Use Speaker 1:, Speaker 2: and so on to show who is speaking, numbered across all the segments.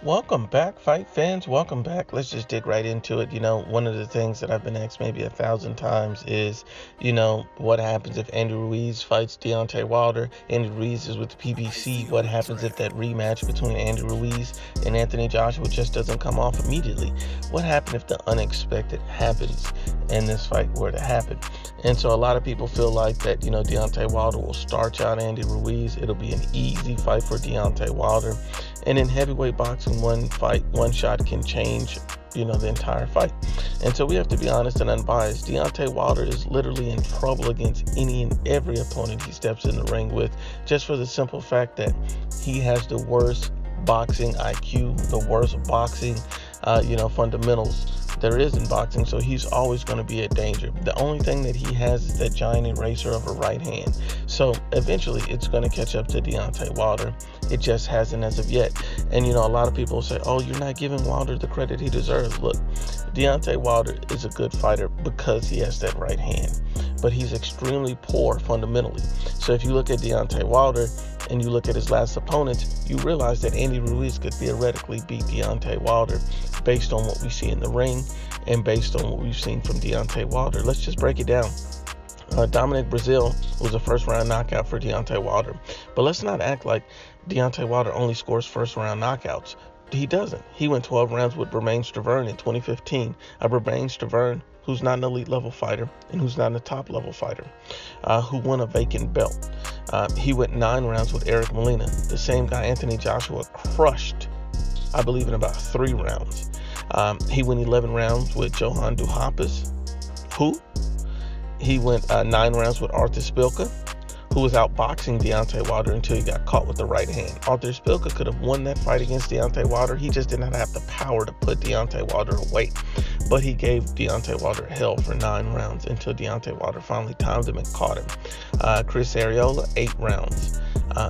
Speaker 1: Welcome back, fight fans. Welcome back. Let's just dig right into it. One of the things that I've been asked maybe 1,000 times is, what happens if Andy Ruiz fights Deontay Wilder? Andy Ruiz is with the PBC. What happens if that rematch between Andy Ruiz and Anthony Joshua just doesn't come off immediately? What happens if the unexpected happens and this fight were to happen? And so a lot of people feel like that, Deontay Wilder will starch out Andy Ruiz. It'll be an easy fight for Deontay Wilder. And in heavyweight boxing, one shot can change, the entire fight. And so we have to be honest and unbiased. Deontay Wilder is literally in trouble against any and every opponent he steps in the ring with, just for the simple fact that he has the worst boxing IQ, the worst boxing, fundamentals there is in boxing, so he's always going to be a danger. The only thing that he has is that giant eraser of a right hand. So eventually it's going to catch up to Deontay Wilder. It just hasn't as of yet. And a lot of people say, oh, you're not giving Wilder the credit he deserves. Look, Deontay Wilder is a good fighter because he has that right hand, but he's extremely poor fundamentally. So if you look at Deontay Wilder and you look at his last opponents, you realize that Andy Ruiz could theoretically beat Deontay Wilder based on what we see in the ring and based on what we've seen from Deontay Wilder. Let's just break it down. Dominic Brazil was a first-round knockout for Deontay Wilder. But let's not act like Deontay Wilder only scores first-round knockouts. He doesn't. He went 12 rounds with Romain Stavern in 2015. Romain Stavern, who's not an elite level fighter and who's not a top level fighter, who won a vacant belt. He went 9 rounds with Eric Molina, the same guy Anthony Joshua crushed, I believe, in about 3 rounds. He went 11 rounds with Johan Duhaupas, he went 9 rounds with Arthur Spilka, who was outboxing Deontay Wilder until he got caught with the right hand. Arthur Spilka could have won that fight against Deontay Wilder. He just did not have the power to put Deontay Wilder away. But he gave Deontay Wilder hell for 9 rounds until Deontay Wilder finally timed him and caught him. Chris Arreola, 8 rounds.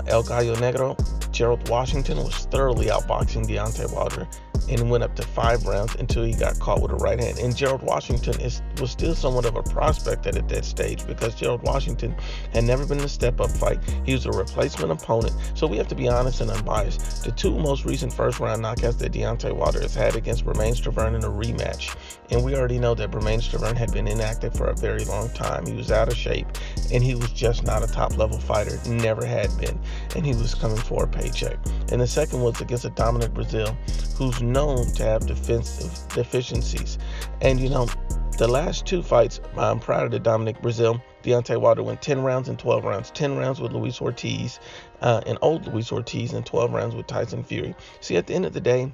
Speaker 1: El Gallo Negro, Gerald Washington, was thoroughly outboxing Deontay Wilder and went up to 5 rounds until he got caught with a right hand. And Gerald Washington was still somewhat of a prospect at that stage, because Gerald Washington had never been in a step-up fight. He was a replacement opponent. So we have to be honest and unbiased. The 2 most recent first-round knockouts that Deontay Wilder has had against Romain Stavern in a rematch. And we already know that Romain Stavern had been inactive for a very long time. He was out of shape, and he was just not a top-level fighter. Never had been. And he was coming for a paycheck. And the second was against a Dominic Brazil, who's known to have defensive deficiencies. And the last 2 fights prior to Dominic Brazil, Deontay Wilder went 10 rounds and 12 rounds. 10 rounds with Luis Ortiz, and old Luis Ortiz, and 12 rounds with Tyson Fury. See, at the end of the day,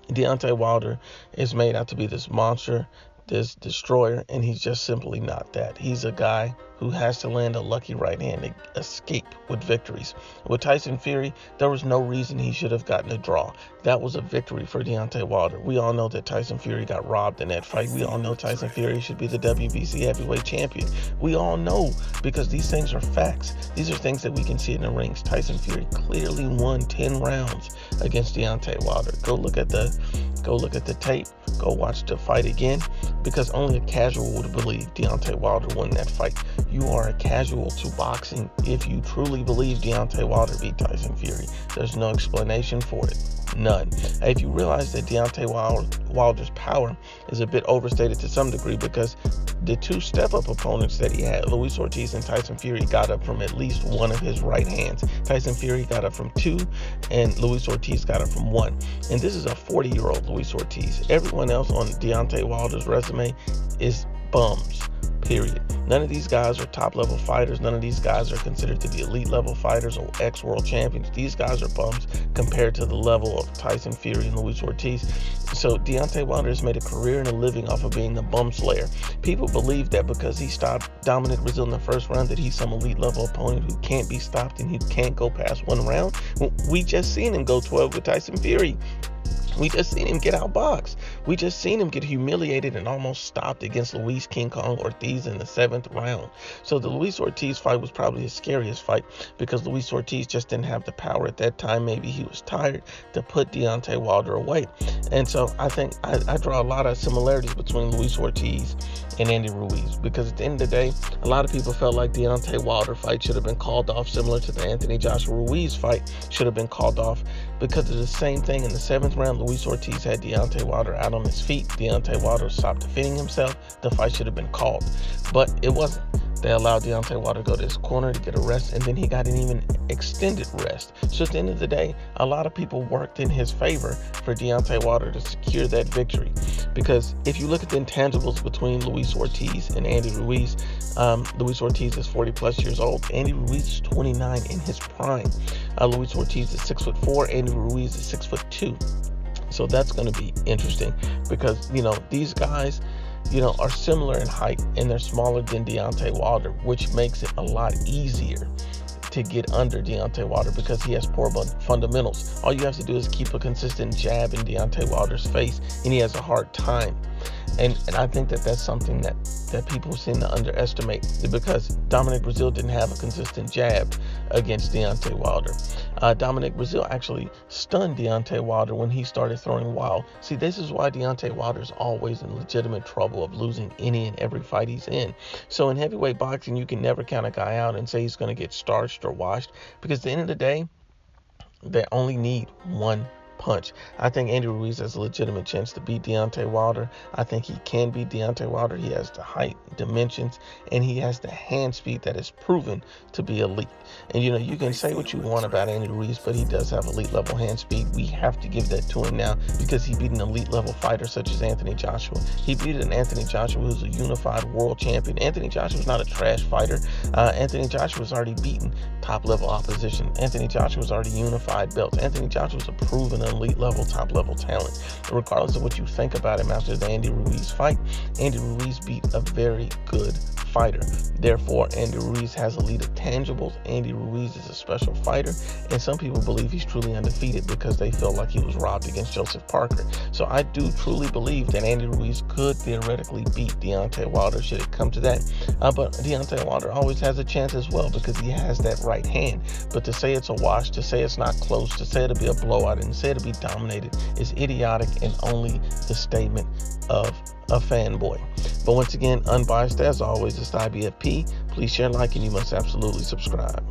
Speaker 1: Deontay Wilder is made out to be this monster, this destroyer, and he's just simply not that. He's a guy who has to land a lucky right hand to escape with victories. With Tyson Fury, there was no reason he should have gotten a draw. That was a victory for Deontay Wilder. We all know that Tyson Fury got robbed in that fight. We all know Tyson Fury should be the WBC heavyweight champion. We all know, because these things are facts. These are things that we can see in the rings. Tyson Fury clearly won 10 rounds against Deontay Wilder. Go look at the tape. Go watch the fight again, because only a casual would believe Deontay Wilder won that fight. You are a casual to boxing if you truly believe Deontay Wilder beat Tyson Fury. There's no explanation for it. None. If you realize that Deontay Wilder's power is a bit overstated to some degree, because the 2 step-up opponents that he had, Luis Ortiz and Tyson Fury, got up from at least 1 of his right hands. Tyson Fury got up from 2, and Luis Ortiz got up from 1. And this is a 40-year-old Luis Ortiz. Everyone else on Deontay Wilder's resume is bums. Period. None of these guys are top-level fighters. None of these guys are considered to be elite-level fighters or ex-world champions. These guys are bums compared to the level of Tyson Fury and Luis Ortiz. So Deontay Wilder has made a career and a living off of being a bum slayer. People believe that because he stopped Dominic Brazil in the first round, that he's some elite-level opponent who can't be stopped and he can't go past 1 round. We just seen him go 12 with Tyson Fury. We just seen him get outboxed. We just seen him get humiliated and almost stopped against Luis King Kong Ortiz in the 7th round. So the Luis Ortiz fight was probably his scariest fight, because Luis Ortiz just didn't have the power at that time. Maybe he was tired to put Deontay Wilder away. And so I think I draw a lot of similarities between Luis Ortiz and Andy Ruiz, because at the end of the day, a lot of people felt like Deontay Wilder fight should have been called off, similar to the Anthony Joshua Ruiz fight should have been called off because of the same thing. In the 7th round, Luis Ortiz had Deontay Wilder out on his feet. Deontay Wilder stopped defending himself. The fight should have been called, but it wasn't. They allowed Deontay Wilder to go to his corner to get a rest, and then he got an even extended rest. So at the end of the day, a lot of people worked in his favor for Deontay Wilder to secure that victory. Because if you look at the intangibles between Luis Ortiz and Andy Ruiz, Luis Ortiz is 40 plus years old. Andy Ruiz is 29 in his prime. Luis Ortiz is 6'4". Andy Ruiz is 6'2". So that's going to be interesting because, these guys, are similar in height, and they're smaller than Deontay Wilder, which makes it a lot easier to get under Deontay Wilder because he has poor fundamentals. All you have to do is keep a consistent jab in Deontay Wilder's face, and he has a hard time. And I think that's something that people seem to underestimate, because Dominic Breazeale didn't have a consistent jab against Deontay Wilder. Dominic Breazeale actually stunned Deontay Wilder when he started throwing wild. See, this is why Deontay Wilder is always in legitimate trouble of losing any and every fight he's in. So in heavyweight boxing, you can never count a guy out and say he's going to get starched or washed, because at the end of the day, they only need one punch. I think Andy Ruiz has a legitimate chance to beat Deontay Wilder. I think he can beat Deontay Wilder. He has the height, dimensions, and he has the hand speed that is proven to be elite. And you can say what you want about Andy Ruiz, but he does have elite level hand speed. We have to give that to him now because he beat an elite level fighter such as Anthony Joshua. He beat an Anthony Joshua who's a unified world champion. Anthony Joshua's not a trash fighter. Anthony Joshua's already beaten top level opposition. Anthony Joshua's already unified belts. Anthony Joshua's a proven elite level, top level talent. Regardless of what you think about him after the Andy Ruiz fight, Andy Ruiz beat a very good fighter. Therefore, Andy Ruiz has elite intangibles. Andy Ruiz is a special fighter, and some people believe he's truly undefeated because they feel like he was robbed against Joseph Parker. So I do truly believe that Andy Ruiz could theoretically beat Deontay Wilder should it come to that. But Deontay Wilder always has a chance as well because he has that right hand. But to say it's a wash, to say it's not close, to say it'll be a blowout, and say it'll be dominated is idiotic and only the statement of a fanboy. But once again, Unbiased as always, it's IBFP. Please share, like, and you must absolutely subscribe.